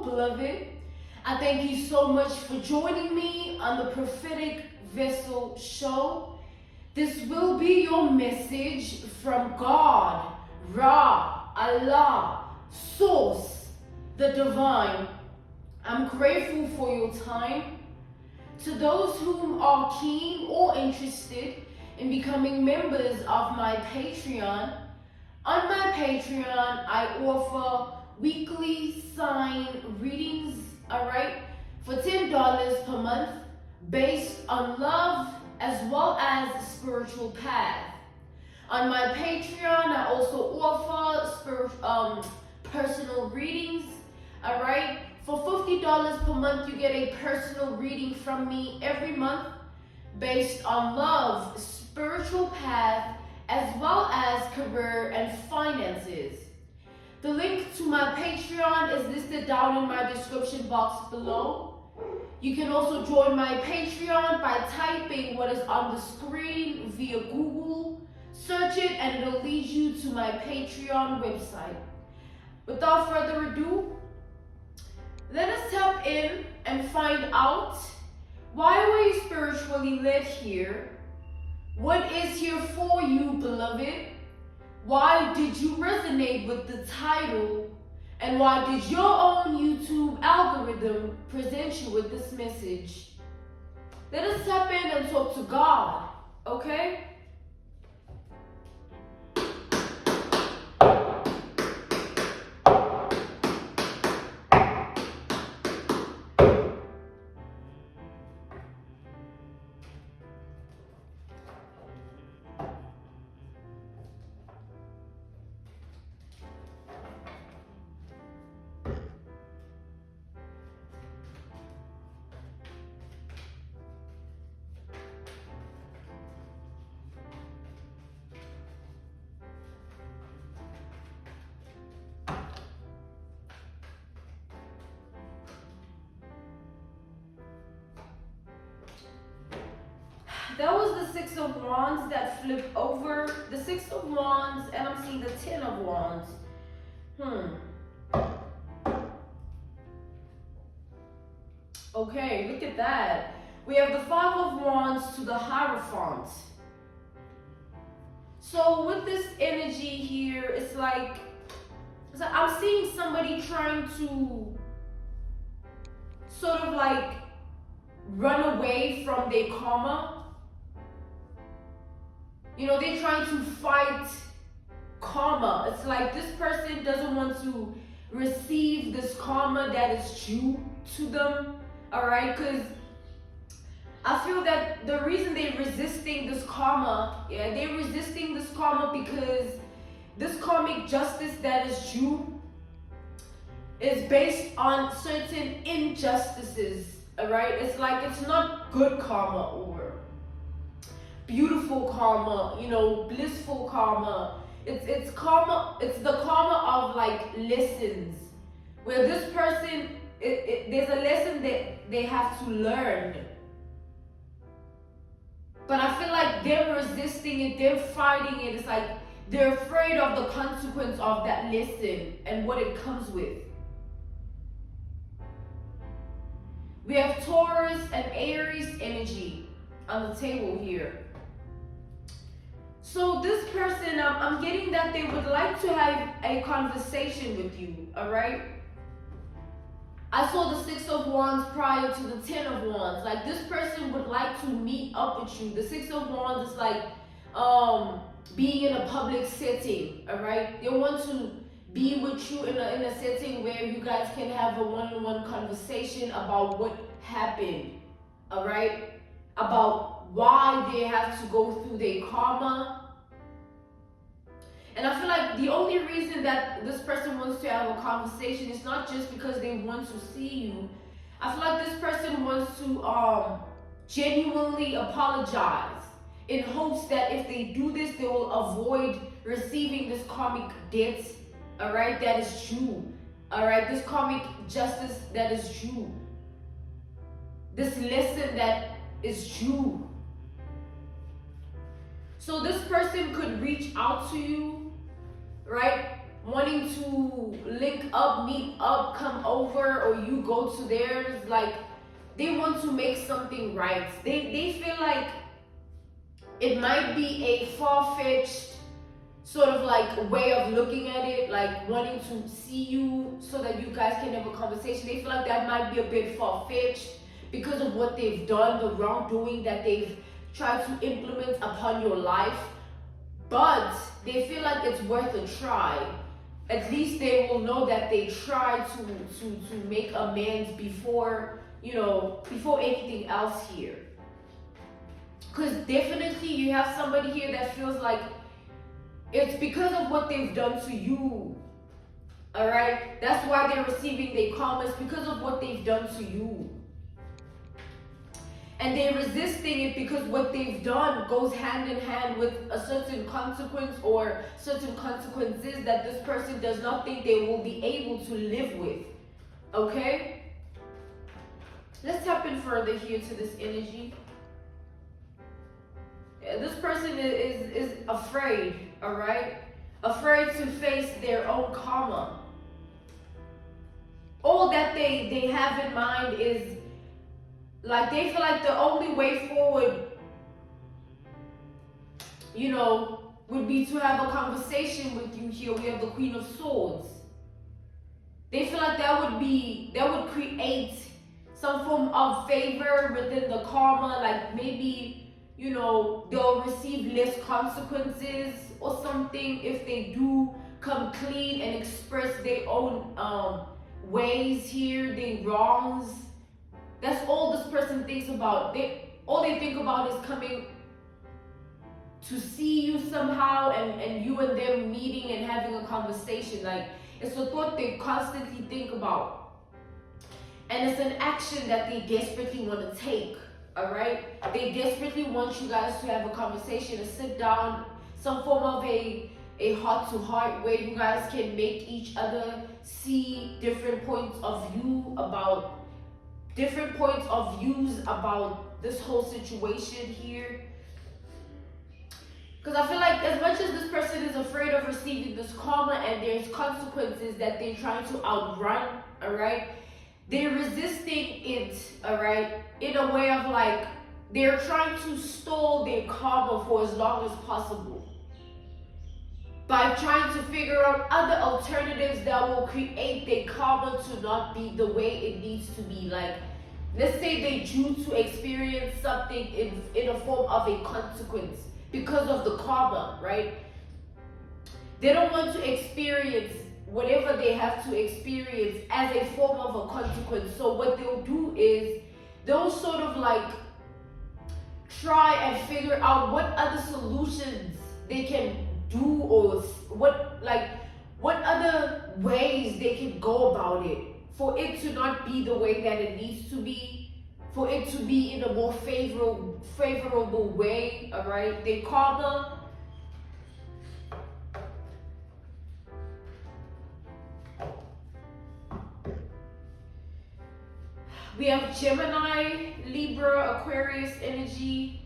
beloved. I thank you so much for joining me on the Prophetic Vessel Show. This will be your message from God, Ra, Allah, Source, the Divine. I'm grateful for your time. To those whom are keen or interested in becoming members of my Patreon, on my Patreon, I offer weekly sign readings, alright, for $10 per month based on love as well as spiritual path. On my Patreon, I also offer personal readings, alright. For $50 per month, you get a personal reading from me every month based on love, spiritual path, as well as career and finances. The link to my Patreon is listed down in my description box below. You can also join my Patreon by typing what is on the screen via Google. Search it and it'll lead you to my Patreon website. Without further ado, let us tap in and find out, why were you spiritually led here? What is here for you, beloved? Why did you resonate with the title? And why did your own YouTube algorithm present you with this message? Let us tap in and talk to God, okay? That was the Six of Wands that flipped over. The Six of Wands, and I'm seeing the Ten of Wands. Okay, look at that. We have the Five of Wands to the Hierophant. So with this energy here, it's like I'm seeing somebody trying to sort of like run away from their karma. You know, they're trying to fight karma. It's like this person doesn't want to receive this karma that is due to them, all right? Because I feel that the reason they're resisting this karma, they're resisting this karma because this karmic justice that is due is based on certain injustices, all right? It's like it's not good karma or beautiful karma, you know, blissful karma. It's karma. It's the karma of like lessons, where this person, there's a lesson that they have to learn. But I feel like they're resisting it, they're fighting it. It's like they're afraid of the consequence of that lesson and what it comes with. We have Taurus and Aries energy on the table here. So this person, I'm getting that they would like to have a conversation with you, all right? I saw the Six of Wands prior to the Ten of Wands. Like this person would like to meet up with you. The Six of Wands is like being in a public setting, all right? They want to be with you in a setting where you guys can have a one-on-one conversation about what happened, all right? About why they have to go through their karma. And I feel like the only reason that this person wants to have a conversation is not just because they want to see you. I feel like this person wants to genuinely apologize in hopes that if they do this, they will avoid receiving this karmic debt, all right, that is due. All right, this karmic justice that is due. This lesson that is due. So this person could reach out to you, right? wanting to link up, meet up, come over, or you go to theirs. Like, they want to make something right. They feel like it might be a far-fetched sort of like way of looking at it, like wanting to see you so that you guys can have a conversation. They feel like that might be a bit far-fetched because of what they've done, the wrongdoing that they've tried to implement upon your life. But they feel like it's worth a try. At least they will know that they tried to make amends before, before anything else here. Because definitely you have somebody here that feels like it's because of what they've done to you. Alright? That's why they're receiving their karma. It's because of what they've done to you. And they're resisting it because what they've done goes hand in hand with a certain consequence or certain consequences that this person does not think they will be able to live with. Okay? Let's tap in further here to this energy. This person is afraid, alright? Afraid to face their own karma. All that they have in mind is, like, they feel like the only way forward, would be to have a conversation with you here. We have the Queen of Swords. They feel like that would create some form of favor within the karma, like maybe, they'll receive less consequences or something if they do come clean and express their own ways here, their wrongs. That's all this person thinks about. All they think about is coming to see you somehow and you and them meeting and having a conversation. Like, it's a thought they constantly think about. And it's an action that they desperately want to take. Alright? They desperately want you guys to have a conversation, to sit down, some form of a heart-to-heart where you guys can make each other see different points of views about this whole situation here. Because I feel like as much as this person is afraid of receiving this karma and there's consequences that they're trying to outrun, alright, they're resisting it, alright, in a way of like, they're trying to stall their karma for as long as possible. By trying to figure out other alternatives that will create their karma to not be the way it needs to be. Like, let's say they due to experience something in a form of a consequence because of the karma, right? They don't want to experience whatever they have to experience as a form of a consequence. So what they'll do is they'll sort of like try and figure out what other solutions they can do, or what other ways they can go about it for it to not be the way that it needs to be, for it to be in a more favorable way. All right, they karma. We have Gemini, Libra, Aquarius energy.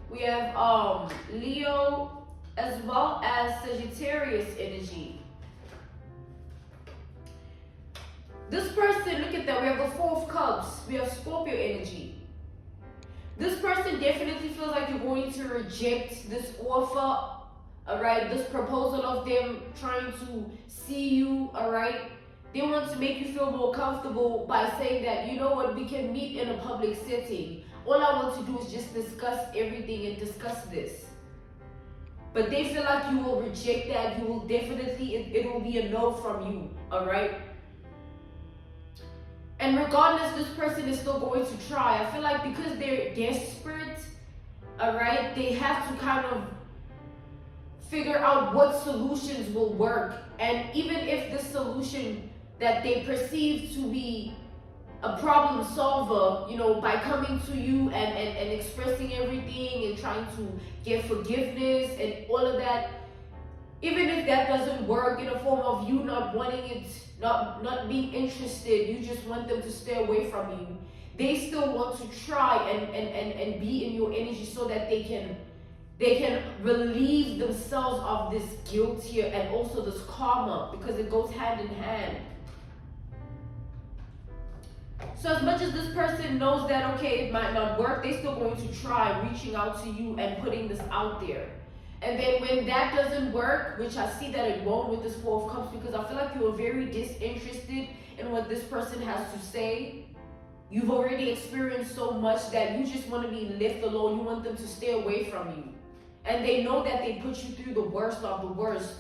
We have Leo, as well as Sagittarius energy. This person, look at that, we have the Four of Cups. We have Scorpio energy. This person definitely feels like you're going to reject this offer, alright? This proposal of them trying to see you, alright? They want to make you feel more comfortable by saying that, you know what, we can meet in a public setting. All I want to do is just discuss everything and discuss this. But they feel like you will reject that. You will definitely, it will be a no from you, alright? And regardless, this person is still going to try. I feel like because they're desperate, alright, they have to kind of figure out what solutions will work. And even if the solution that they perceive to be a problem solver, by coming to you and expressing everything and trying to get forgiveness and all of that, even if that doesn't work in a form of you not wanting it, not being interested, you just want them to stay away from you, they still want to try and be in your energy so that they can they can relieve themselves of this guilt here and also this karma, because it goes hand in hand. So as much as this person knows that, okay, it might not work, they're still going to try reaching out to you and putting this out there. And then when that doesn't work, which I see that it won't with this Four of Cups, because I feel like you're very disinterested in what this person has to say. You've already experienced so much that you just want to be left alone. You want them to stay away from you. And they know that they put you through the worst of the worst.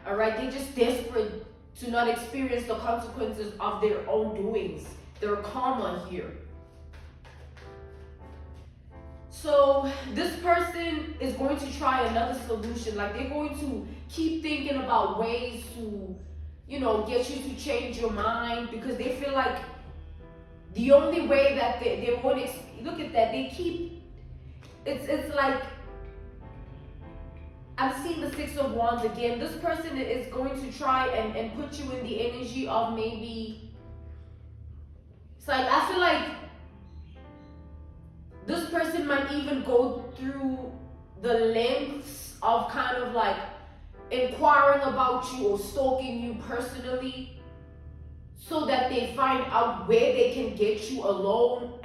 All right? They're just desperate to not experience the consequences of their own doings. Their karma here. So this person is going to try another solution. Like, they're going to keep thinking about ways to, get you to change your mind, because they feel like the only way that they won't look at that, they keep, it's like, I'm seeing the Six of Wands again. This person is going to try and put you in the energy of maybe, it's like, I feel like this person might even go through the lengths of kind of like inquiring about you or stalking you personally, so that they find out where they can get you alone,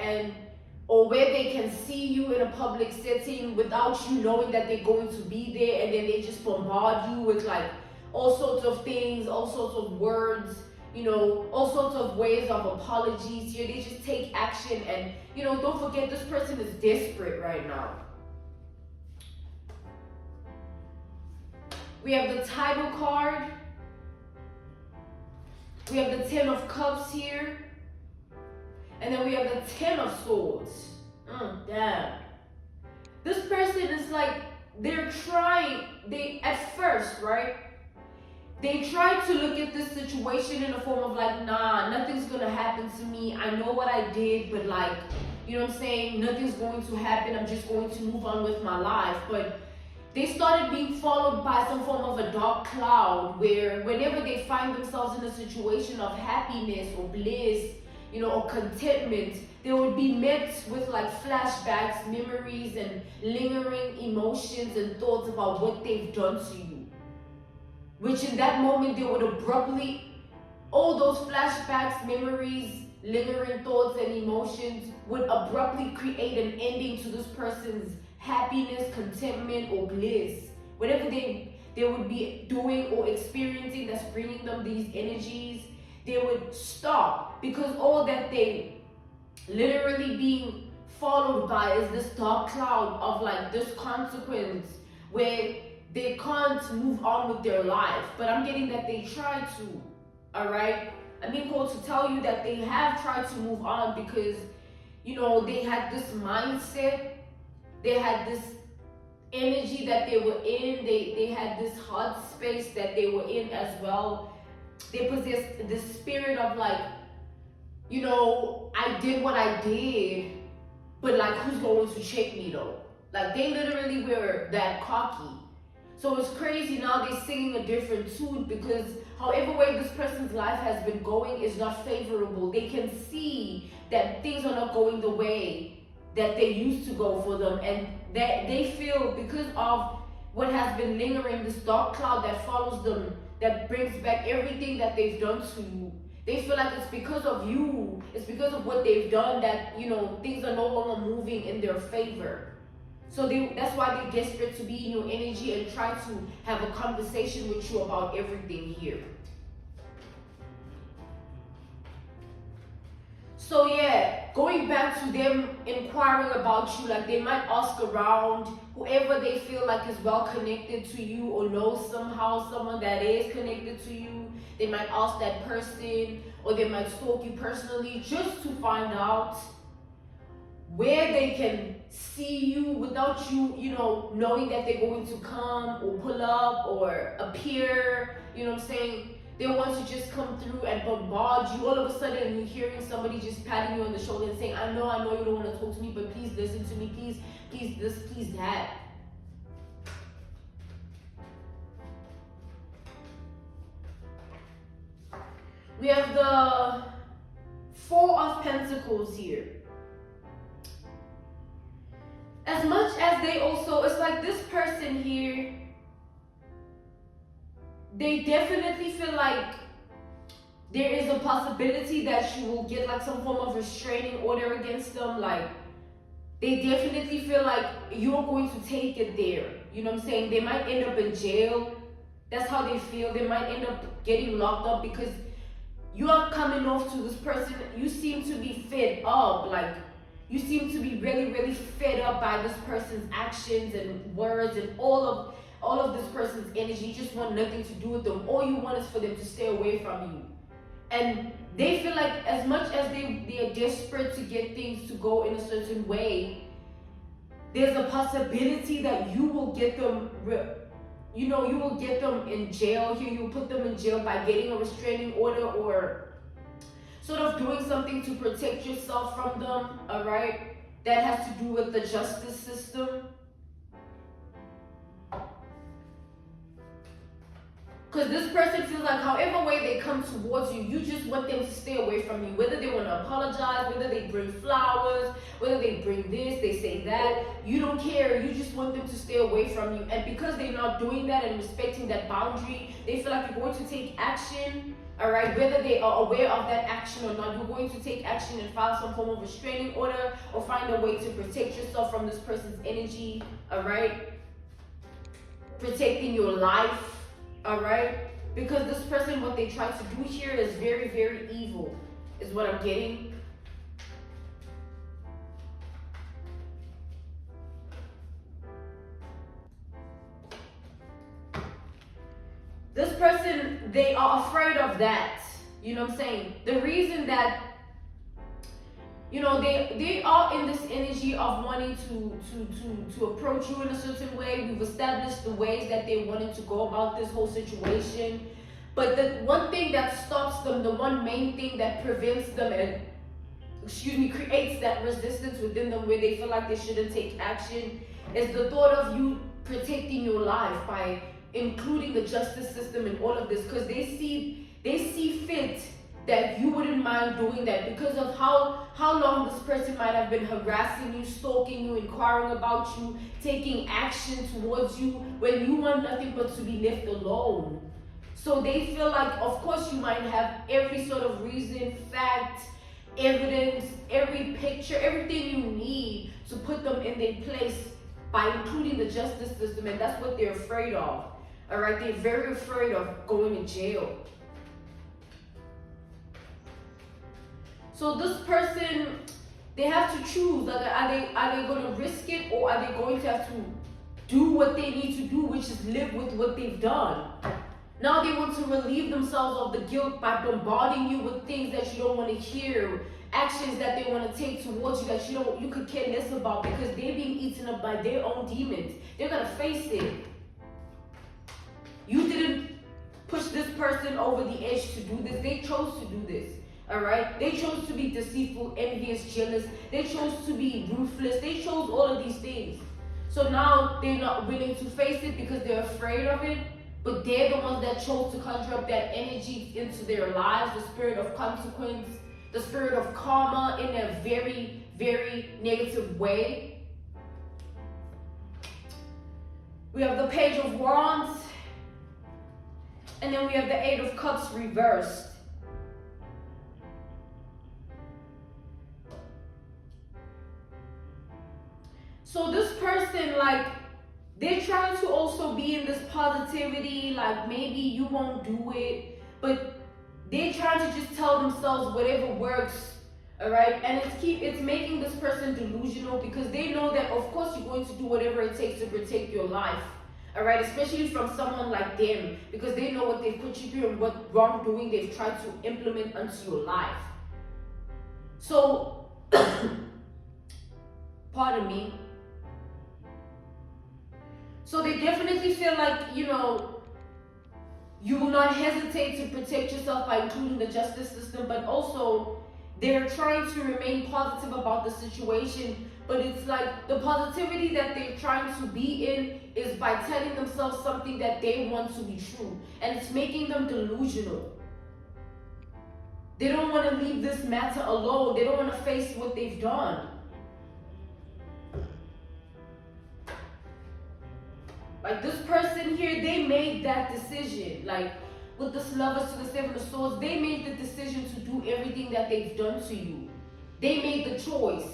or where they can see you in a public setting without you knowing that they're going to be there, and then they just bombard you with like all sorts of things, all sorts of words, all sorts of ways of apologies here. They just take action, and don't forget, this person is desperate right now. We have the Title card. We have the Ten of Cups here. And then we have the Ten of Swords. Damn. This person is like, they're trying, at first, right? They try to look at this situation in the form of like, nah, nothing's gonna happen to me. I know what I did, but like, nothing's going to happen. I'm just going to move on with my life. But they started being followed by some form of a dark cloud, where whenever they find themselves in a situation of happiness or bliss, or contentment, they would be met with like flashbacks, memories, and lingering emotions and thoughts about what they've done to you. Which in that moment, they would abruptly, all those flashbacks, memories, lingering thoughts, and emotions would abruptly create an ending to this person's happiness, contentment, or bliss. Whatever they would be doing or experiencing that's bringing them these energies, they would stop, because all that they literally being followed by is this dark cloud of like this consequence where they can't move on with their life. But I'm getting that they try to, all right? I'm being called to tell you that they have tried to move on, because, they had this mindset, they had this energy that they were in, they had this heart space that they were in as well. They possessed this spirit of like, I did what I did, but like, who's going to check me though? Like, they literally were that cocky. So it's crazy now they're singing a different tune, because however way this person's life has been going is not favorable. They can see that things are not going the way that they used to go for them, and that they feel, because of what has been lingering, this dark cloud that follows them, that brings back everything that they've done to you. They feel like it's because of you, it's because of what they've done that, things are no longer moving in their favor. So that's why they're desperate to be in your energy and try to have a conversation with you about everything here. So yeah, going back to them inquiring about you, like they might ask around whoever they feel like is well connected to you or knows somehow someone that is connected to you. They might ask that person, or they might stalk you personally just to find out where they can see you without you, knowing that they're going to come or pull up or appear, They want to just come through and bombard you. All of a sudden, you're hearing somebody just patting you on the shoulder and saying, I know you don't want to talk to me, but please listen to me, please this, please that. We have the Four of Pentacles here. as much as they also, it's like this person here, they definitely feel like there is a possibility that you will get like some form of restraining order against them. Like, they definitely feel like you're going to take it there. You know what I'm saying? They might end up in jail. That's how they feel. They might end up getting locked up because you are coming off to this person. You seem to be fed up. Like, you seem to be really, really fed up by this person's actions and words and all of this person's energy. You just want nothing to do with them. All you want is for them to stay away from you. And they feel like as much as they are desperate to get things to go in a certain way, there's a possibility that you will get them, you will get them in jail here. You will put them in jail by getting a restraining order or sort of doing something to protect yourself from them, all right? That has to do with the justice system. Because this person feels like however way they come towards you, you just want them to stay away from you. Whether they want to apologize, whether they bring flowers, whether they bring this, they say that, you don't care. You just want them to stay away from you. And because they're not doing that and respecting that boundary, they feel like you're going to take action, all right? Whether they are aware of that action or not, you're going to take action and file some form of restraining order or find a way to protect yourself from this person's energy, all right? Protecting your life. All right, because this person, what they try to do here is very, very evil, is what I'm getting. This person, they are afraid of that. You know what I'm saying? The reason that, they are in this energy of wanting to approach you in a certain way. We've established the ways that they wanted to go about this whole situation. But the one thing that stops them, the one main thing that prevents them and, creates that resistance within them where they feel like they shouldn't take action is the thought of you protecting your life by including the justice system in all of this, because they see fit that you wouldn't mind doing that because of how long this person might have been harassing you, stalking you, inquiring about you, taking action towards you when you want nothing but to be left alone. So they feel like, of course, you might have every sort of reason, fact, evidence, every picture, everything you need to put them in their place by including the justice system, and that's what they're afraid of. All right, they're very afraid of going to jail. So this person, they have to choose. Like, are they going to risk it, or are they going to have to do what they need to do, which is live with what they've done? Now they want to relieve themselves of the guilt by bombarding you with things that you don't want to hear, actions that they want to take towards you that you could care less about, because they're being eaten up by their own demons. They're gonna face it. You didn't push this person over the edge to do this. They chose to do this. All right, they chose to be deceitful, envious, jealous. They chose to be ruthless. They chose all of these things. So now they're not willing to face it because they're afraid of it. But they're the ones that chose to conjure up that energy into their lives, the spirit of consequence, the spirit of karma, in a very, very negative way. We have the Page of Wands, and then we have the Eight of Cups reversed. So this person, like, they're trying to also be in this positivity, like maybe you won't do it, but they're trying to just tell themselves whatever works, all right? And it's making this person delusional because they know that, of course, you're going to do whatever it takes to protect your life, all right? Especially from someone like them, because they know what they've put you through and what wrongdoing they've tried to implement onto your life. So, pardon me. So they definitely feel like, you will not hesitate to protect yourself by including the justice system, but also they're trying to remain positive about the situation. But it's like the positivity that they're trying to be in is by telling themselves something that they want to be true. And it's making them delusional. They don't want to leave this matter alone. They don't want to face what they've done. Like this person here, they made that decision. Like with this Lovers to the Seven of Swords, they made the decision to do everything that they've done to you. They made the choice.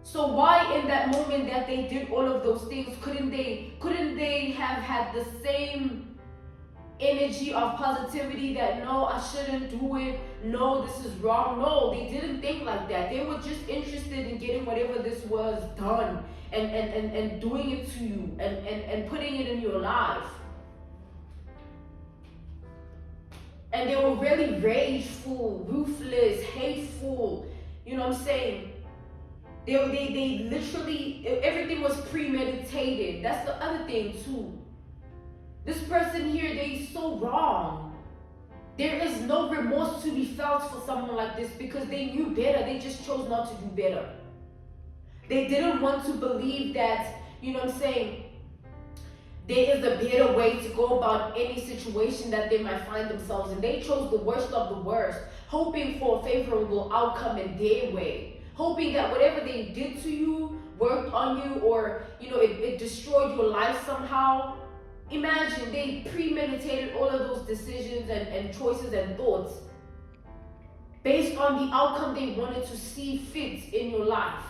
So why in that moment that they did all of those things, couldn't they have had the same energy of positivity that no, I shouldn't do it, no, this is wrong? No, they didn't think like that. They were just interested in getting whatever this was done and doing it to you and putting it in your life. And they were really rageful, ruthless, hateful, you know what I'm saying? They literally, everything was premeditated. That's the other thing too. This person here, they're so wrong. There is no remorse to be felt for someone like this because they knew better. They just chose not to do better. They didn't want to believe that, you know what I'm saying, there is a better way to go about any situation that they might find themselves in. They chose the worst of the worst, hoping for a favorable outcome in their way, hoping that whatever they did to you worked on you, or you know, it destroyed your life somehow. Imagine they premeditated all of those decisions and choices and thoughts based on the outcome they wanted to see fit in your life.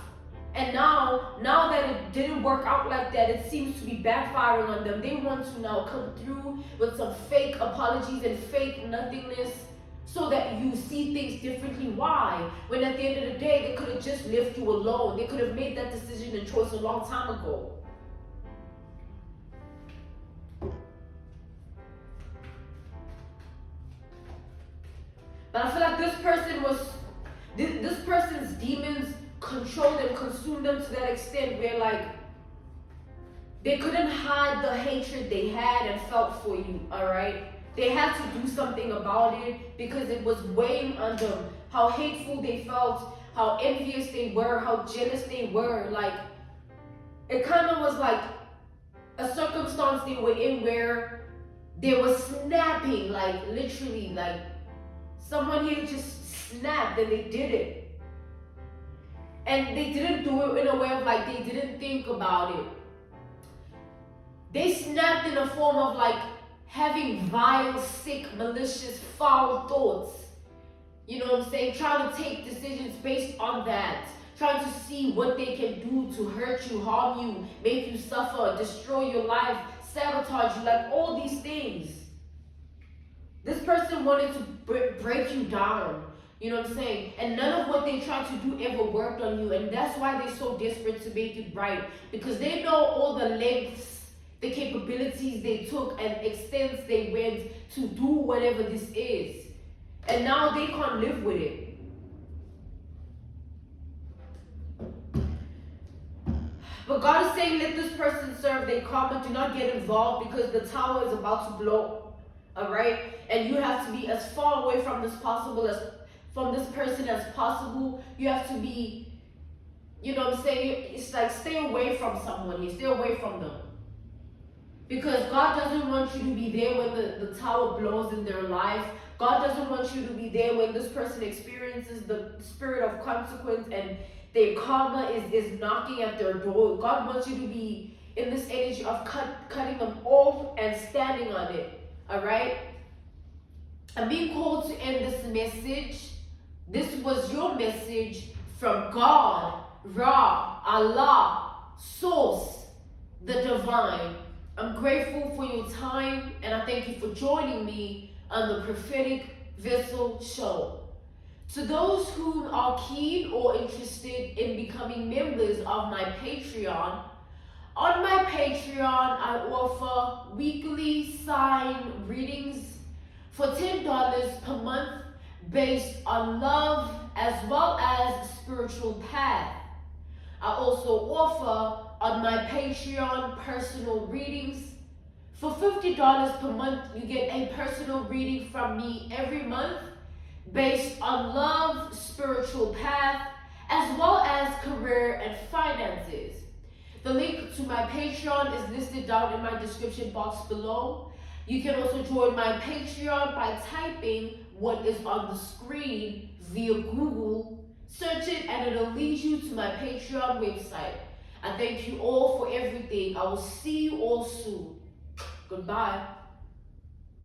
And now that it didn't work out like that, it seems to be backfiring on them. They want to now come through with some fake apologies and fake nothingness so that you see things differently. Why? When at the end of the day, they could have just left you alone. They could have made that decision and choice a long time ago. But I feel like this person's demons controlled and consumed them to that extent where like they couldn't hide the hatred they had and felt for you, all right? They had to do something about it because it was weighing on them. How hateful they felt, how envious they were, how jealous they were. Like, it kind of was like a circumstance they were in where they were snapping, like literally, like someone here just snapped and they did it. And they didn't do it in a way of like, they didn't think about it. They snapped in a form of like having vile, sick, malicious, foul thoughts. You know what I'm saying? Trying to take decisions based on that. Trying to see what they can do to hurt you, harm you, make you suffer, destroy your life, sabotage you, like all these things. This person wanted to break you down. You know what I'm saying? And none of what they tried to do ever worked on you. And that's why they're so desperate to make it right. Because they know all the lengths, the capabilities they took and extents they went to do whatever this is. And now they can't live with it. But God is saying, let this person serve their karma. Do not get involved because the tower is about to blow. Alright? And you have to be as far away from this person as possible. You have to be, you know what I'm saying? It's like stay away from someone here. Stay away from them. Because God doesn't want you to be there when the tower blows in their life. God doesn't want you to be there when this person experiences the spirit of consequence and their karma is knocking at their door. God wants you to be in this energy of cutting them off and standing on it. Alright? I'm being called to end this message. This was your message from God, Ra, Allah, Source, the Divine. I'm grateful for your time and I thank you for joining me on the Prophetic Vessel Show. To those who are keen or interested in becoming members of my Patreon, on my Patreon I offer weekly sign readings for $10 per month based on love as well as spiritual path. I also offer on my Patreon personal readings. For $50 per month, you get a personal reading from me every month based on love, spiritual path, as well as career and finances. The link to my Patreon is listed down in my description box below. You can also join my Patreon by typing what is on the screen via Google. Search it and it'll lead you to my Patreon website. I thank you all for everything. I will see you all soon. Goodbye.